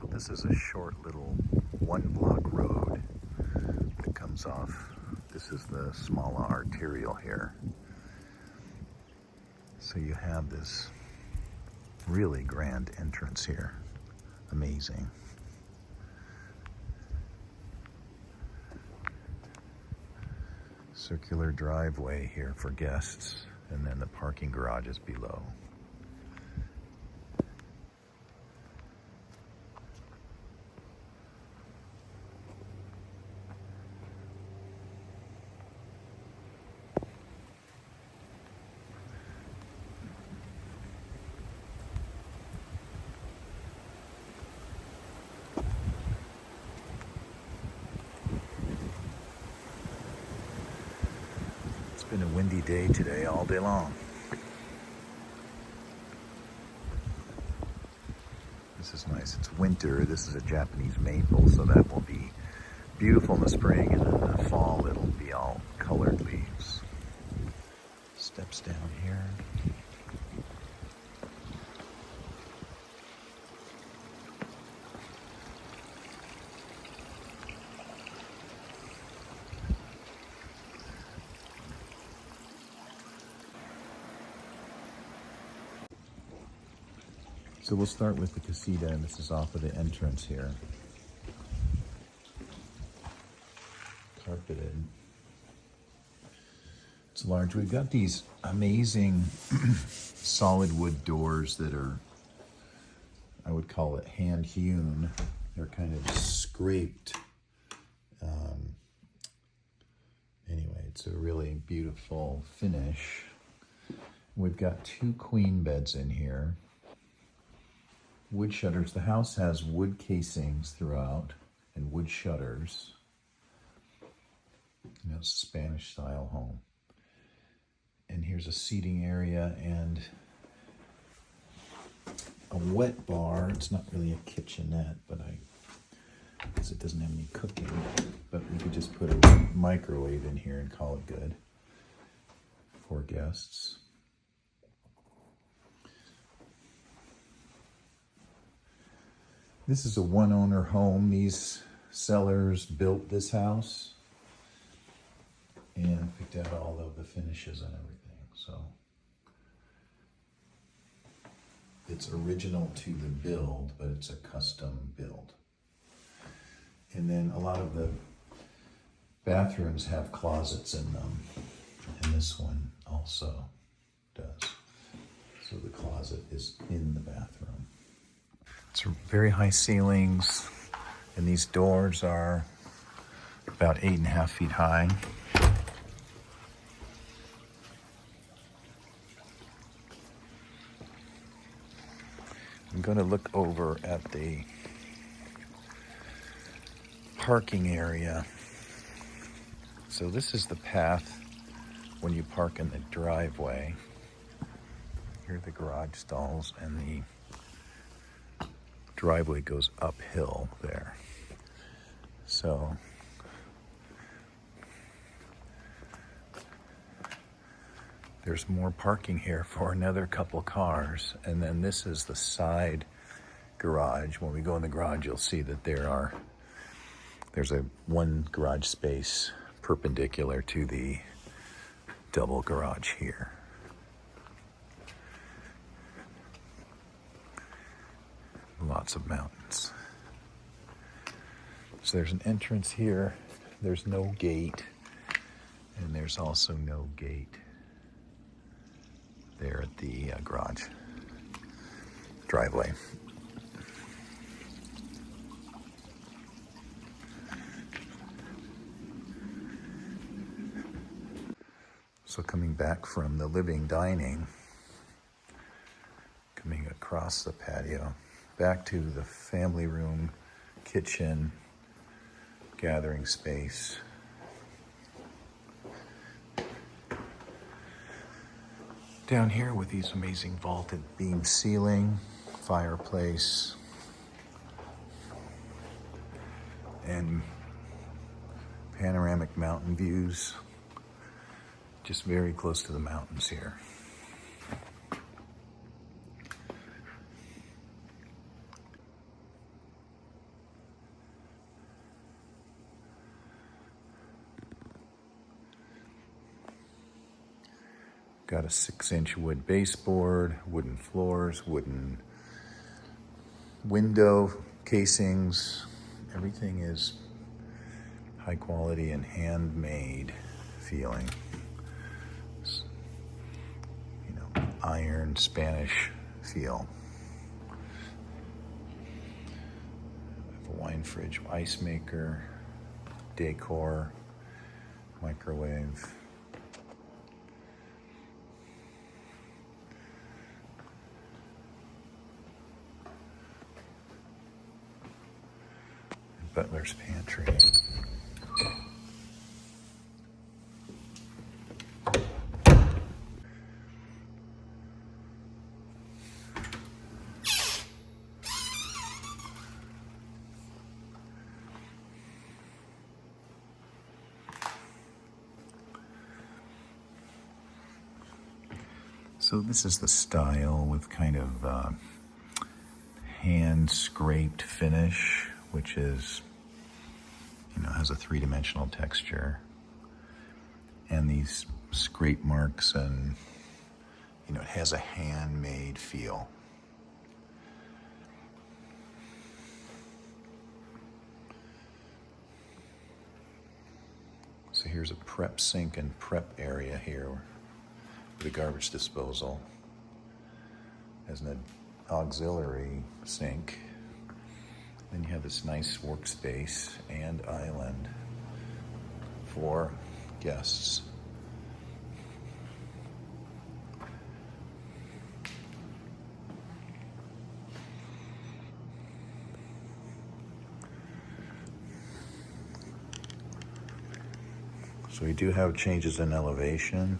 So this is a short little 1-block road that comes off. This is the small arterial here. So you have this really grand entrance here. Amazing. Circular driveway here for guests, and then the parking garage is below. It's been a windy day today, all day long. This is nice. It's winter. This is a Japanese maple, so that will be beautiful in the spring, and in the fall it'll be all colored leaves. Steps down here. So we'll start with the casita, and this is off of the entrance here. Carpeted. It's large. We've got these amazing solid wood doors that are, I would call it hand hewn. They're kind of scraped. Anyway, it's a really beautiful finish. We've got 2 queen beds in here. Wood shutters. The house has wood casings throughout and wood shutters. You know, it's a Spanish style home. And here's a seating area and a wet bar. It's not really a kitchenette, but because it doesn't have any cooking, but we could just put a microwave in here and call it good for guests. This is a one-owner home. These sellers built this house and picked out all of the finishes and everything. So it's original to the build, but it's a custom build. And then a lot of the bathrooms have closets in them, and this one also does. So the closet is in the bathroom. It's very high ceilings, and these doors are about 8.5 feet high. I'm going to look over at the parking area. So this is the path when you park in the driveway. Here are the garage stalls, and the driveway goes uphill there. So there's more parking here for another couple cars. And then this is the side garage. When we go in the garage, you'll see that there's a one garage space perpendicular to the double garage here. Lots of mountains. So there's an entrance here. There's no gate. And there's also no gate there at the garage driveway. So coming back from the living dining, coming across the patio, back to the family room, kitchen, gathering space. Down here with these amazing vaulted beam ceiling, fireplace, and panoramic mountain views. Just very close to the mountains here. got a 6-inch wood baseboard, wooden floors, wooden window casings. Everything is high quality and handmade feeling. You know, iron Spanish feel. I have a wine fridge, ice maker, decor, microwave. Butler's pantry. So this is the style with kind of hand scraped finish, which is, you know, has a 3-dimensional texture, and these scrape marks, and you know, it has a handmade feel. So here's a prep sink and prep area here with a garbage disposal. As an auxiliary sink. Then you have this nice workspace and island for guests. So we do have changes in elevation.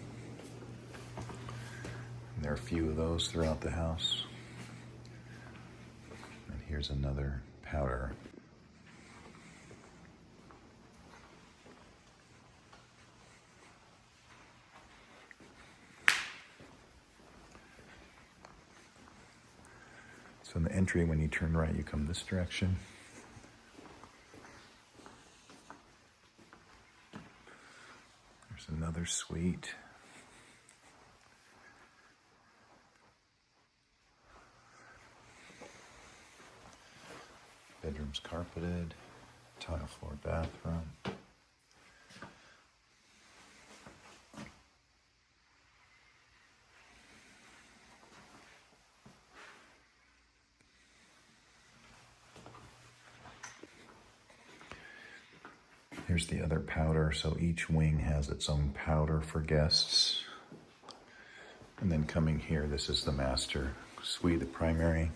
And there are a few of those throughout the house. And here's another powder. So in the entry, when you turn right, you come this direction. There's another suite. Bedroom's carpeted, tile floor bathroom. Here's the other powder. So each wing has its own powder for guests. And then coming here, this is the master suite, the primary.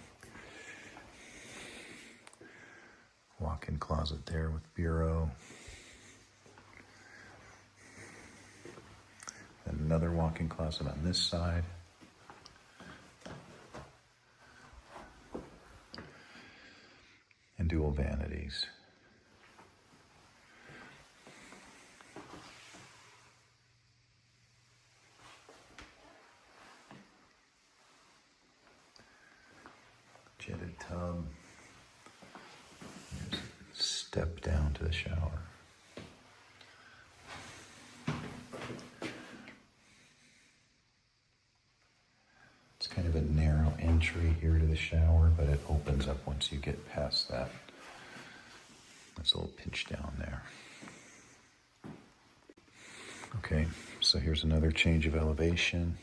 Walk-in closet there with bureau. And another walk-in closet on this side. And dual vanities. Jetted tub. There's a step down to the shower. It's kind of a narrow entry here to the shower, but it opens up once you get past that. There's a little pinch down there. Okay, so here's another change of elevation.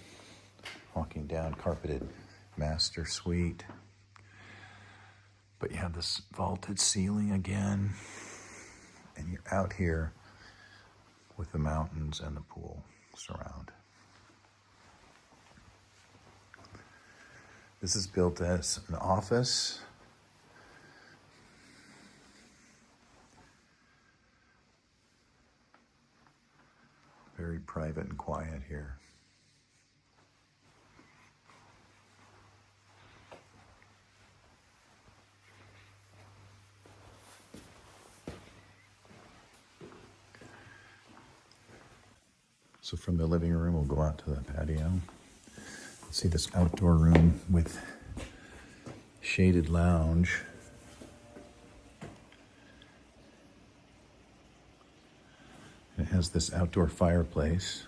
Walking down, carpeted master suite. But you have this vaulted ceiling again, and you're out here with the mountains and the pool surround. This is built as an office. Very private and quiet here. So from the living room, we'll go out to the patio. See this outdoor room with shaded lounge. It has this outdoor fireplace.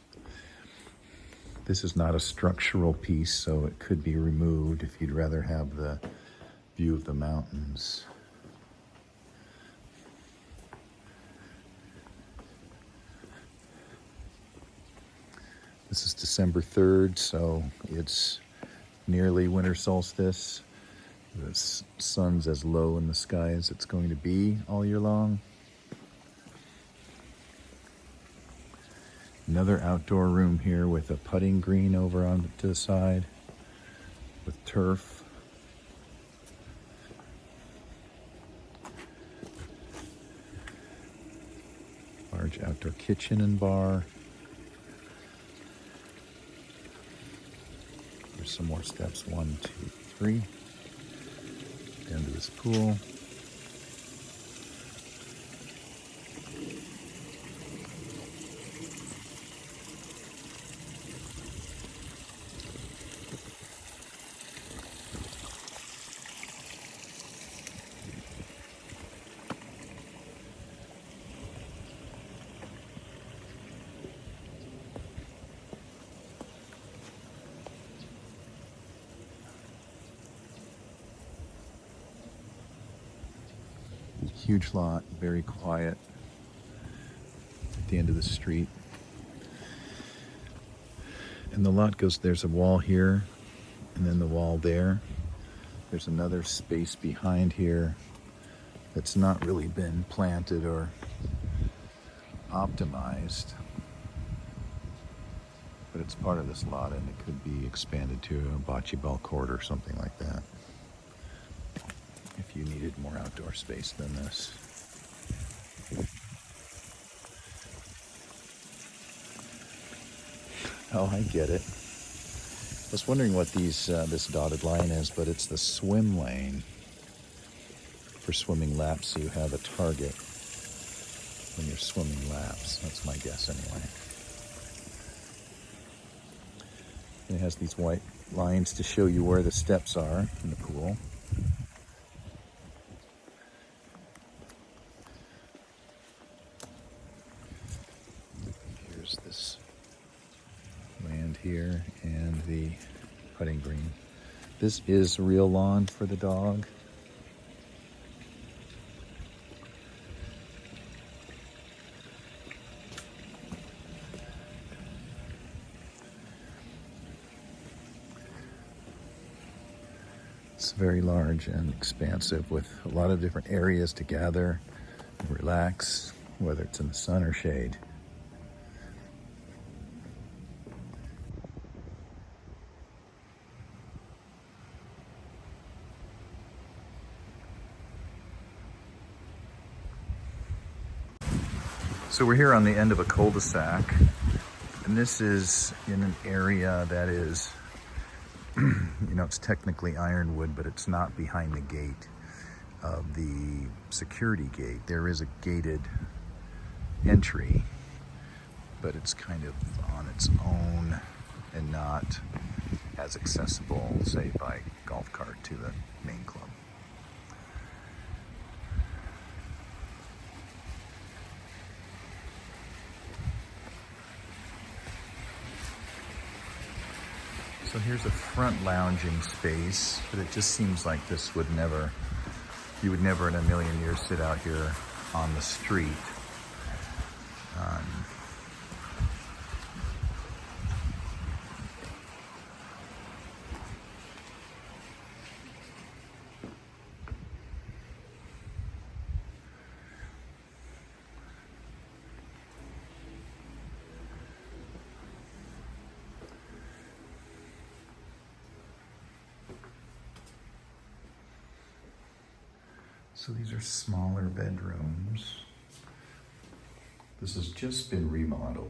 This is not a structural piece, so it could be removed if you'd rather have the view of the mountains. This is December 3rd, so it's nearly winter solstice. The sun's as low in the sky as it's going to be all year long. Another outdoor room here with a putting green over on to the side with turf. Large outdoor kitchen and bar. There's some more steps, 1, 2, 3. Down to this pool. Huge lot, very quiet at the end of the street. And the lot goes, there's a wall here and then the wall there. There's another space behind here that's not really been planted or optimized, but it's part of this lot and it could be expanded to a bocce ball court or something like that if you needed more outdoor space than this. Oh, I get it. I was wondering what this dotted line is, but it's the swim lane for swimming laps, so you have a target when you're swimming laps. That's my guess anyway. And it has these white lines to show you where the steps are in the pool. Here's this land here and the putting green. This is real lawn for the dog. It's very large and expansive with a lot of different areas to gather and relax, whether it's in the sun or shade. So we're here on the end of a cul-de-sac, and this is in an area that is, it's technically ironwood, but it's not behind the gate of the security gate. There is a gated entry, but it's kind of on its own and not as accessible, say, by golf cart to the main club. So here's a front lounging space, but it just seems like this would never, you would never in a million years sit out here on the street. So these are smaller bedrooms. This has just been remodeled.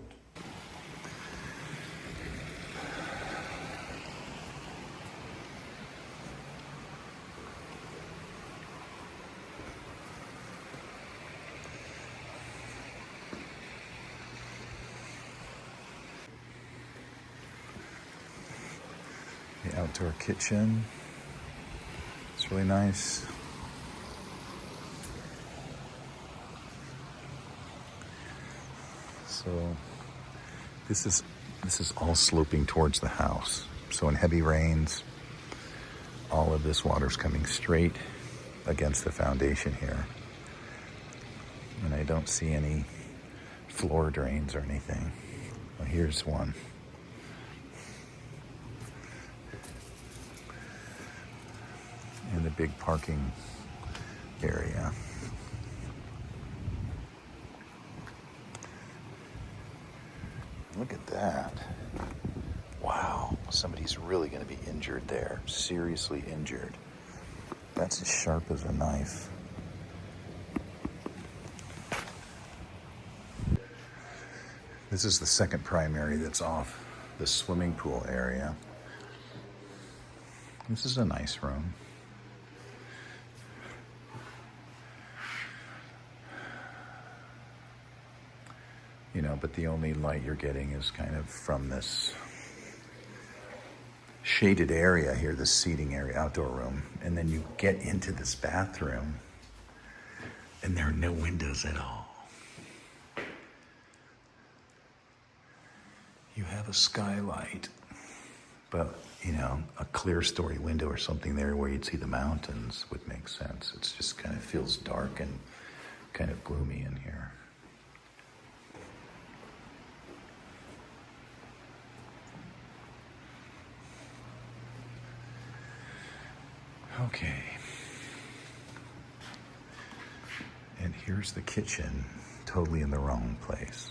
The outdoor kitchen. It's really nice. So this is This is all sloping towards the house. So in heavy rains, all of this water's coming straight against the foundation here. And I don't see any floor drains or anything. Well, here's one. In the big parking area. Look at that. Wow, somebody's really going to be injured there. Seriously injured. That's as sharp as a knife. This is the second primary that's off the swimming pool area. This is a nice room. You know, but the only light you're getting is kind of from this shaded area here, this seating area, outdoor room. And then you get into this bathroom and there are no windows at all. You have a skylight, but you know, a clear story window or something there where you'd see the mountains would make sense. It's just kind of feels dark and kind of gloomy in here. Okay. And here's the kitchen, totally in the wrong place.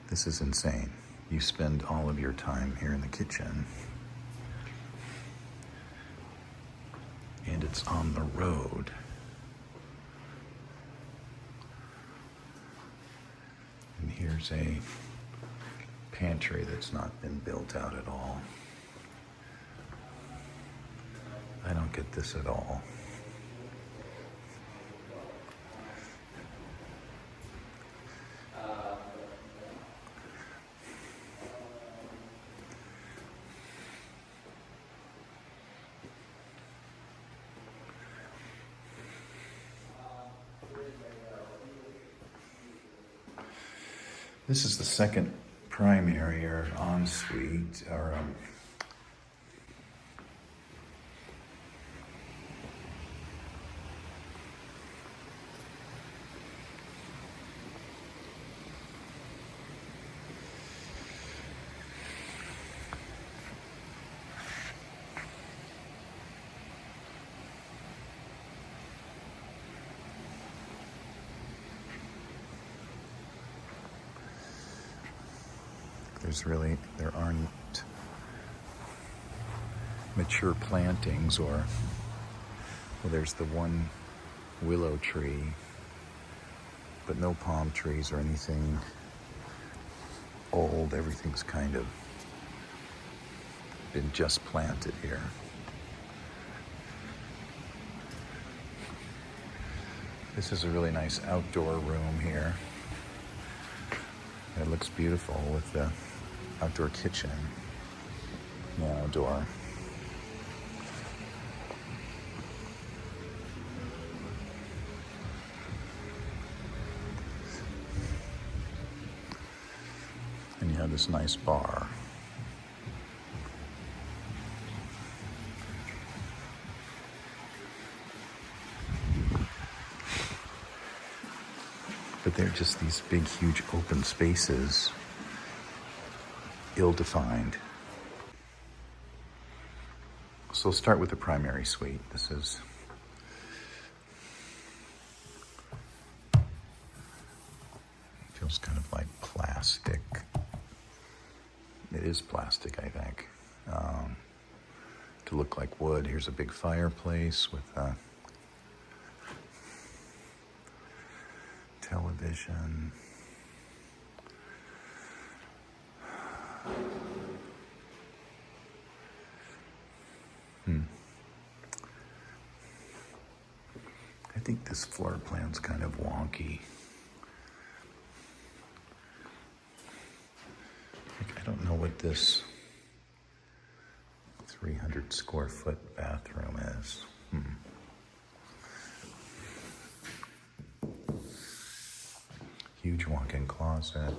This is insane. You spend all of your time here in the kitchen, and it's on the road. And here's a pantry that's not been built out at all. I don't get this at all. This is the second primary or ensuite, or there aren't mature plantings, or, well, there's the one willow tree, but no palm trees or anything old. Everything's kind of been just planted here. This is a really nice outdoor room here. It looks beautiful with the outdoor kitchen, piano door. And you have this nice bar. But they're just these big, huge open spaces, ill-defined. So we'll start with the primary suite. This is feels kind of like plastic. It is plastic, I think. To look like wood. Here's a big fireplace with a television. I think this floor plan's kind of wonky. I don't know what this 300 square foot bathroom is. Huge walk-in closet.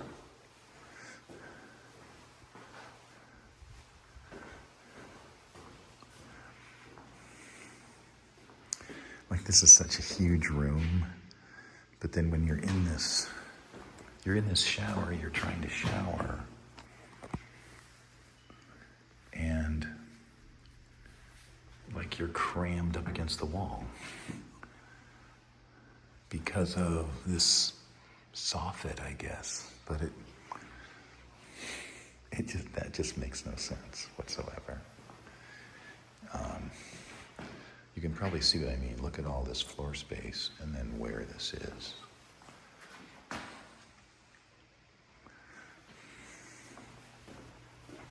Like this is such a huge room, but then when you're in this shower, you're trying to shower, and like you're crammed up against the wall because of this soffit, I guess. But that just makes no sense whatsoever. You can probably see what I mean. Look at all this floor space and then where this is.